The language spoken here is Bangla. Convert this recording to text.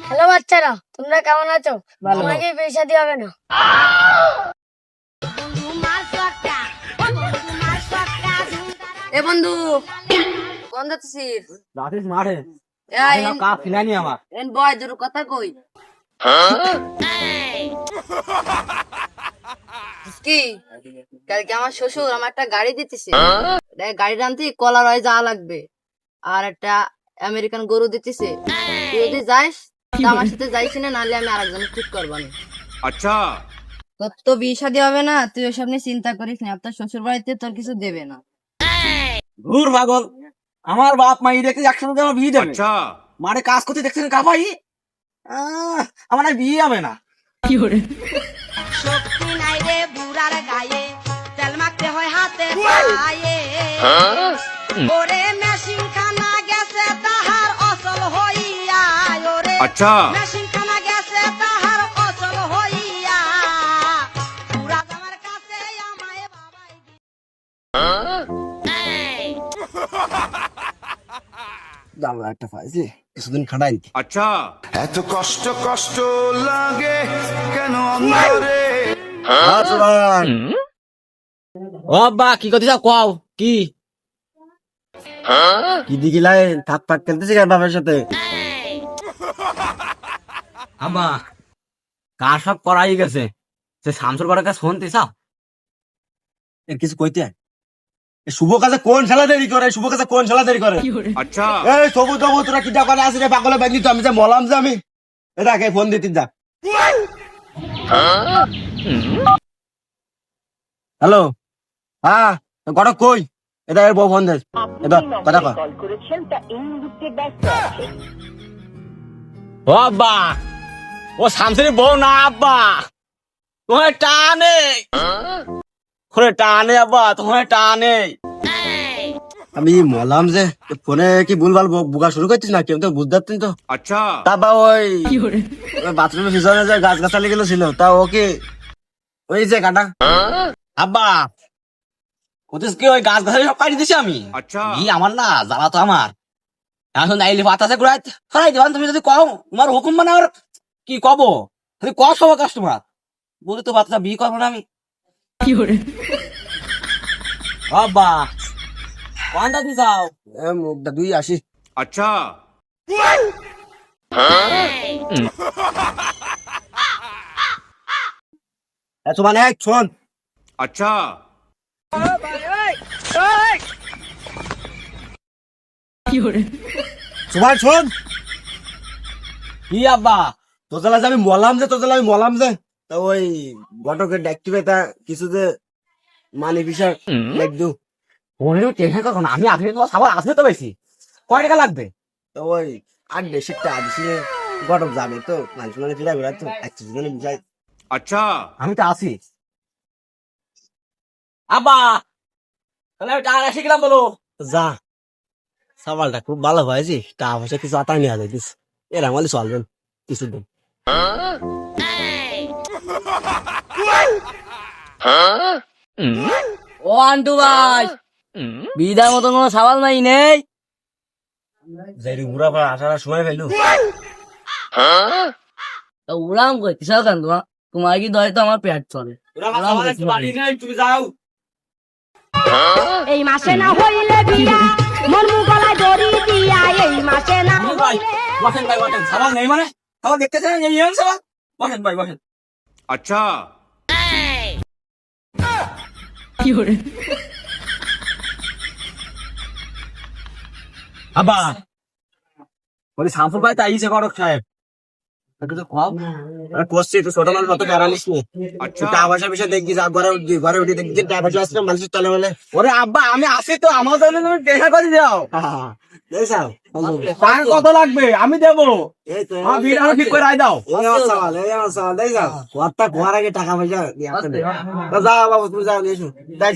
হ্যালো বাচ্চারা, তোমরা কেমন আছো? তোমাকে পয়সা দিয়ে হবে না। এ বন্ধু কোন যাচ্ছিস? যাচ্ছিস মাঠে? কাপ ফিলানি আমার এন বয় দুটো কথা কই। কি কালকে আমার শ্বশুর আমার একটা গাড়ি দিতেছে, গাড়ি আনতে কলার হয় যাওয়া লাগবে, আর একটা আমেরিকান গরু দিতেছে। তুই যদি যাস তা আমার সাথে যাইস না, নাহলে আমি আরেকজন ঠিক করবো না। अच्छा তোর তো বিয়ে শাদী হবে না, তুই ওসব নিয়ে চিন্তা করিস না। তোর শ্বশুর বাড়িতে তোর কিছু দেবে না। ঘুর পাগল, আমার বাপ মা দেখতে একসঙ্গে আমার বিয়ে দেবে। अच्छा মাঠে কাজ করতে দেখছেন কাপাই, আমার আর বিয়ে হবে না। শক্তি নাই রে বুড়ার গায়ে, তেল মাখতে হয় হাতে পায়ে। ওরে মেশিন খানা গেছে তাহার অচল হইয়া, ওরে अच्छा মেশিন খানা গেছে তাহার অচল হইয়া। বুড়া আমার কাছে আমায় বাবাই দাঁড়া একটা পাইছি, কিছুদিন খাটাই। अच्छा এত কষ্ট কষ্ট লাগে কেন আমারে? ও বা কি করতে যাও কও কি কি দিকিলাই থাক থাক খেলতেছি কেন বাবার সাথে? আব্বা কার সব করাই গেছে, সে শামসুর বড় কাছে শুনতে চাও? এর কিছু কইতে শুভ কাজে কোন খেলা দেরি করে, শুভ কাজে কোন খেলা দেরি করে? अच्छा এই তবু তবু তোরা কিটা করে আসি রে পাগলে বাগনি, তো আমি যে মলাম যে আমি এটা কে ফোন দিতে যা। হ্যালো, হ্যাঁ গড় কই? এটা এর বউ ফোন দে, এটা কথা কর। ও আব্বা, ও শামসুরের বউ না আব্বা, তোমার টানে ওরে টানে আব্বা, তোমার টানে। আমি মলাম যে ফোনে কি ভুলভাল বুকা শুরু করছিস না, কেউ তো বুঝতে পারতেন তো। अच्छा তারপর ওই বাথরুমের পিছনে যে গাছ গাছালি গুলো ছিল, তা ওকে ওই যে কাটা আব্বা কোথাস কি ওই গাছ গাছালি সব কাটি দিছি আমি। अच्छा কি আমার না জ্বালা তো আমার এখন নাইলে বাতাসে ঘুরাই ফেলাই দেবান। তুমি যদি কও তোমার হুকুম মানে আমার কি কব, তুমি ক সব কাস্টমার বলি তো বাচ্চা বিয়ে করবো না আমি। আব্বা কোনটা তুই যাও মুখটা দুই আসি। अच्छा মানে শোন अच्छा সুমান শোন। কি আব্বা তোতলা যে আমি মলাম যে, তোতলা আমি মলাম যে, তা ওই ঘটকের ডাক্তি তা কিছু যে মানে বিষয় দেখদু ওনেও টেনশন করো না, আমি আসলে তোমার সাবার আসবে তো বেশি, কয় টাকা লাগবে? তো ওই 8-10 টাকা দিছি, ঘটক যাবে তো মানুষ মানে ফিরা ঘুরা তো 1 জনের বিষয়। अच्छा আমি তো আছি আব্বা, তাহলে আমি টাকা শিখলাম বলো যা। সাবালটা খুব ভালো হয়েছে, টাকা পয়সা কিছু আতায় নিয়ে যাইতিস, এরা আমাদের চলবেন কিছুদিন। ও আন্টু ভাই, বিদার মতন কোনো সাবাল নাই নেই? যাই ঘুরা পড়া আসার সময় পেলু উড়াম কই কিসব কেন তোমার? তোমার কি দয় তো আমার পেট চলে। তুমি যাও। এই মাসে না হইলে বিয়া, মন গলায় দড়ি দিয়া। এই মাসে না ভাই বসেন, ভাই বসেন, সাবাল নেই মানে সাবাল দেখতেছেন এই সাবাল, বসেন ভাই বসেন। अच्छा আব্বা বলি শামসুর ভাই তাইছে করক সাহেব করছি তো ছোট মানুষ মতো বেড়ালিস নি, টাকা পয়সা বিষয় দেখবি, যা ঘরে উঠবি, ঘরে উঠে দেখবি টাকা পয়সা আসলে মানুষের চলে বলে। ওরে আব্বা আমি আসি তো, আমার জন্য তুমি দেখা করে দাও। টাকা কত লাগবে আমি দেবো, আমার বিল আরো ঠিক করে আয় দাও। কথা ঘর আগে টাকা পয়সা যাও বাবু, তুমি যাও, এসো দেখ